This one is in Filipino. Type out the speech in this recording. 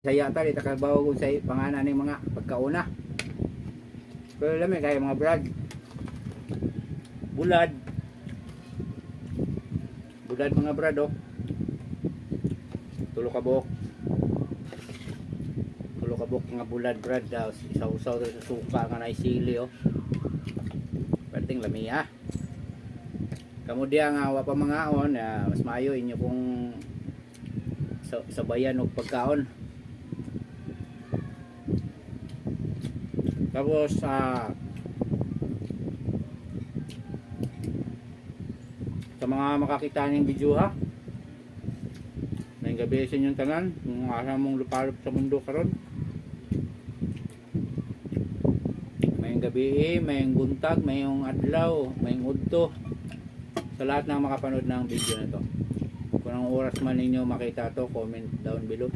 Saya ta dito kabaw ko sa pangana ning mga pagkauna. Pero lami kay mga brad. Bulad. Bulad mga brad oh. Tulo ka buok. Tulo ka buok nga bulad brad daw isaw-saw sa suka nga nay sili oh. Perting lami ha. Kamudiya nga wa pa mangaon mas maayo inyo kung sabayan og pagkaon. Tapos sa mga makakita ng video ha, may gabi sa inyong tanan kung asa mong lupalop sa mundo karon, may gabi, may buntag, may adlaw, may udto sa lahat ng makapanood ng video na to. Kung anong oras man ninyo makita to, comment down below.